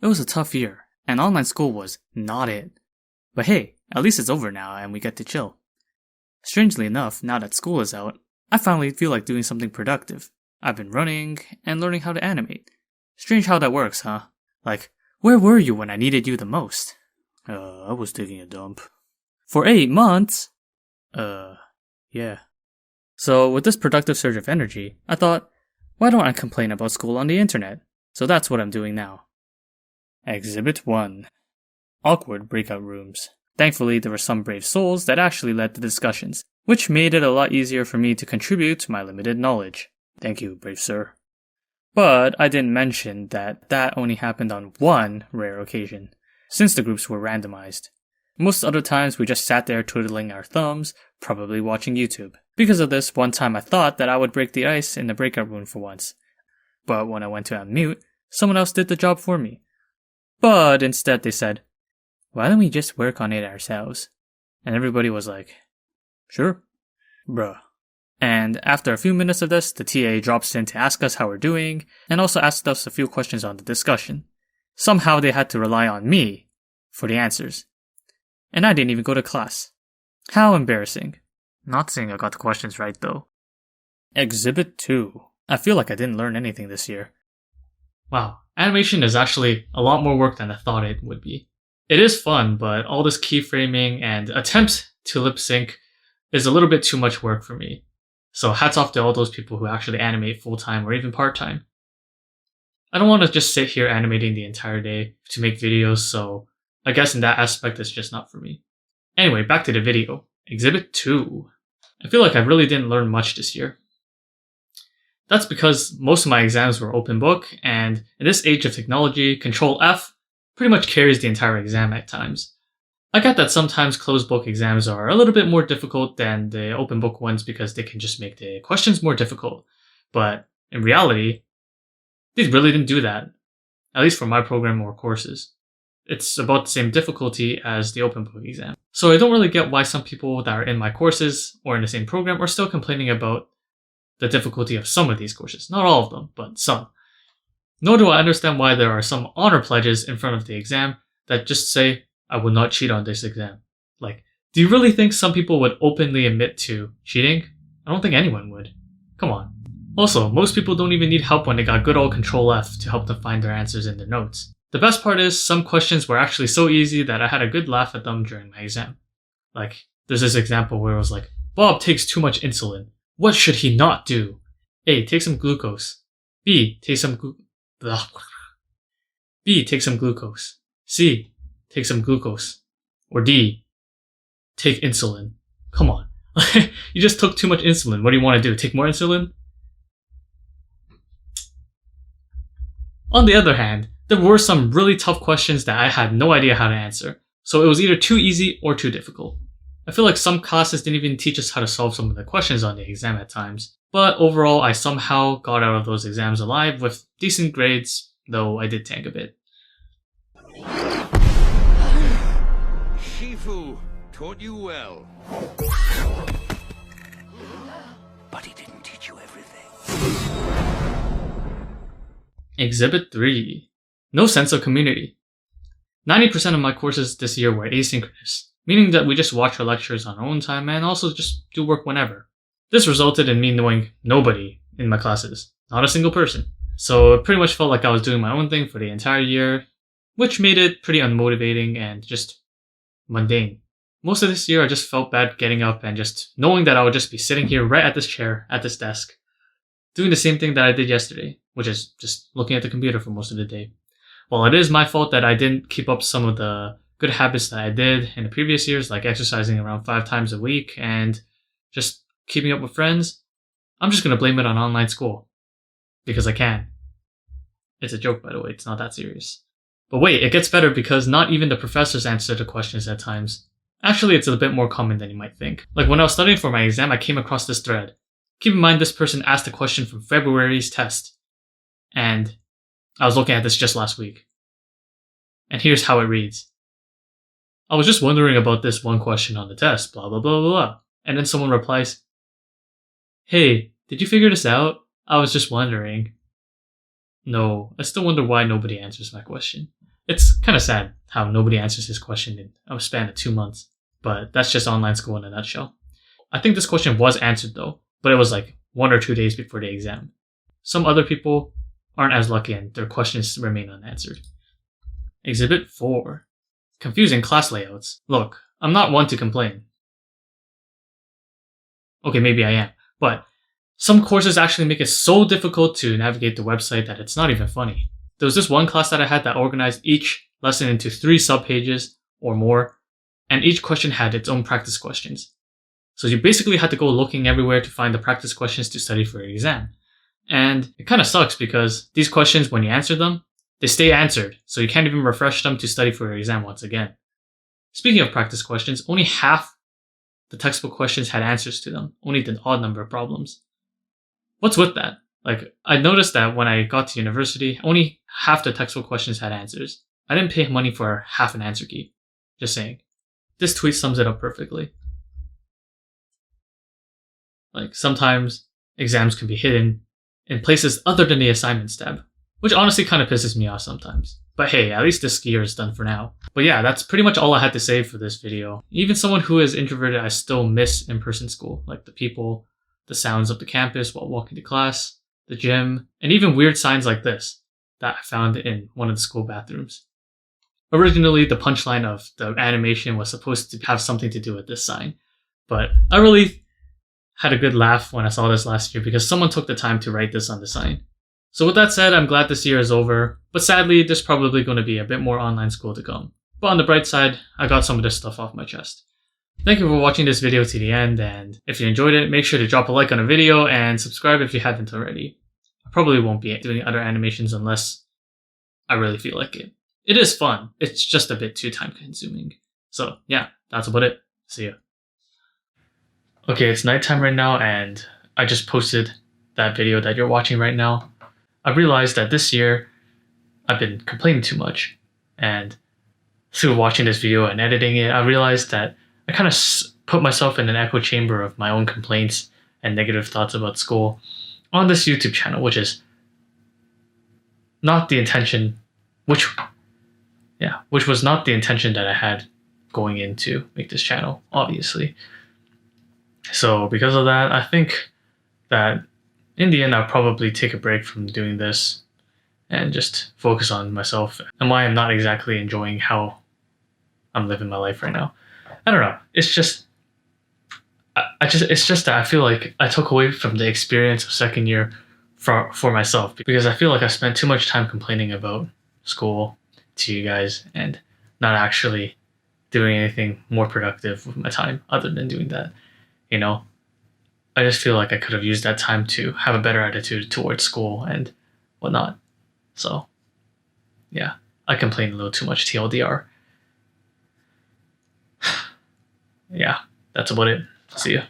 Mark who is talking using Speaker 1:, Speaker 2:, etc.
Speaker 1: It was a tough year, and online school was not it. But hey, at least it's over now and we get to chill. Strangely enough, now that school is out, I finally feel like doing something productive. I've been running and learning how to animate. Strange how that works, huh? Like, where were you when I needed you the most? I was taking a dump. For 8 months? Yeah. So with this productive surge of energy, I thought, why don't I complain about school on the internet? So that's what I'm doing now. Exhibit 1. Awkward breakout rooms. Thankfully, there were some brave souls that actually led the discussions, which made it a lot easier for me to contribute to my limited knowledge. Thank you, brave sir. But I didn't mention that only happened on one rare occasion, since the groups were randomized. Most other times we just sat there twiddling our thumbs, probably watching YouTube. Because of this, one time I thought that I would break the ice in the breakout room for once. But when I went to unmute, someone else did the job for me. But instead they said, why don't we just work on it ourselves? And everybody was like, sure. Bruh. And after a few minutes of this, the TA drops in to ask us how we're doing, and also asked us a few questions on the discussion. Somehow they had to rely on me for the answers. And I didn't even go to class. How embarrassing. Not saying I got the questions right though. Exhibit 2. I feel like I didn't learn anything this year. Wow, animation is actually a lot more work than I thought it would be. It is fun, but all this keyframing and attempts to lip sync is a little bit too much work for me. So hats off to all those people who actually animate full-time or even part-time. I don't want to just sit here animating the entire day to make videos, so I guess in that aspect it's just not for me. Anyway, back to the video. Exhibit 2. I feel like I really didn't learn much this year. That's because most of my exams were open book, and in this age of technology, Control F pretty much carries the entire exam at times. I get that sometimes closed book exams are a little bit more difficult than the open book ones because they can just make the questions more difficult, but in reality, these really didn't do that, at least for my program or courses. It's about the same difficulty as the open book exam. So I don't really get why some people that are in my courses or in the same program are still complaining about the difficulty of some of these courses. Not all of them, but some. Nor do I understand why there are some honor pledges in front of the exam that just say, I will not cheat on this exam. Like, do you really think some people would openly admit to cheating? I don't think anyone would. Come on. Also, most people don't even need help when they got good old Control F to help them find their answers in their notes. The best part is, some questions were actually so easy that I had a good laugh at them during my exam. Like, there's this example where it was like, Bob takes too much insulin. What should he not do? A. Take some glucose. B. Take some B. Take some glucose. C. Take some glucose. Or D. Take insulin. Come on. You just took too much insulin. What do you want to do? Take more insulin? On the other hand, there were some really tough questions that I had no idea how to answer. So it was either too easy or too difficult. I feel like some classes didn't even teach us how to solve some of the questions on the exam at times. But overall, I somehow got out of those exams alive with decent grades, though I did tank a bit.
Speaker 2: Shifu taught you well. But he didn't teach you everything.
Speaker 1: Exhibit 3. No sense of community. 90% of my courses this year were asynchronous, meaning that we just watch our lectures on our own time and also just do work whenever. This resulted in me knowing nobody in my classes, not a single person. So it pretty much felt like I was doing my own thing for the entire year, which made it pretty unmotivating and just mundane. Most of this year I just felt bad getting up and just knowing that I would just be sitting here right at this chair, at this desk, doing the same thing that I did yesterday, which is just looking at the computer for most of the day. While it is my fault that I didn't keep up some of the good habits that I did in the previous years, like exercising around 5 times a week and just keeping up with friends, I'm just going to blame it on online school. Because I can. It's a joke, by the way, it's not that serious. But wait, it gets better because not even the professors answer the questions at times. Actually, it's a bit more common than you might think. Like when I was studying for my exam, I came across this thread. Keep in mind this person asked a question from February's test. And I was looking at this just last week. And here's how it reads. I was just wondering about this one question on the test, blah blah blah blah blah. And then someone replies, hey, did you figure this out? I was just wondering. No, I still wonder why nobody answers my question. It's kind of sad how nobody answers this question in a span of 2 months, but that's just online school in a nutshell. I think this question was answered though, but it was like 1 or 2 days before the exam. Some other people aren't as lucky and their questions remain unanswered. Exhibit 4. Confusing class layouts. Look, I'm not one to complain. Okay, maybe I am, but some courses actually make it so difficult to navigate the website that it's not even funny. There was this one class that I had that organized each lesson into 3 subpages or more, and each question had its own practice questions. So you basically had to go looking everywhere to find the practice questions to study for your exam. And it kind of sucks because these questions, when you answer them, they stay answered, so you can't even refresh them to study for your exam once again. Speaking of practice questions, only half the textbook questions had answers to them, only the odd number of problems. What's with that? Like, I noticed that when I got to university, only half the textbook questions had answers. I didn't pay money for half an answer key. Just saying. This tweet sums it up perfectly. Like, sometimes exams can be hidden in places other than the assignments tab, which honestly kind of pisses me off sometimes. But hey, at least this year is done for now. But yeah, that's pretty much all I had to say for this video. Even someone who is introverted, I still miss in-person school, like the people, the sounds of the campus while walking to class, the gym, and even weird signs like this that I found in one of the school bathrooms. Originally, the punchline of the animation was supposed to have something to do with this sign, but I really had a good laugh when I saw this last year because someone took the time to write this on the sign. So with that said, I'm glad this year is over, but sadly, there's probably going to be a bit more online school to come. But on the bright side, I got some of this stuff off my chest. Thank you for watching this video to the end, and if you enjoyed it, make sure to drop a like on the video and subscribe if you haven't already. I probably won't be doing other animations unless I really feel like it. It is fun, it's just a bit too time consuming. So yeah, that's about it. See ya. Okay, it's nighttime right now and I just posted that video that you're watching right now. I realized that this year I've been complaining too much, and through watching this video and editing it, I realized that I kind of put myself in an echo chamber of my own complaints and negative thoughts about school on this YouTube channel, which is not the intention, which was not the intention that I had going in to make this channel, obviously. So because of that, I think that in the end, I'll probably take a break from doing this and just focus on myself and why I'm not exactly enjoying how I'm living my life right now. I don't know. It's just that I feel like I took away from the experience of second year for myself because I feel like I spent too much time complaining about school to you guys and not actually doing anything more productive with my time other than doing that, you know? I just feel like I could have used that time to have a better attitude towards school and whatnot. So, yeah, I complained a little too much, TLDR. Yeah, that's about it. See ya.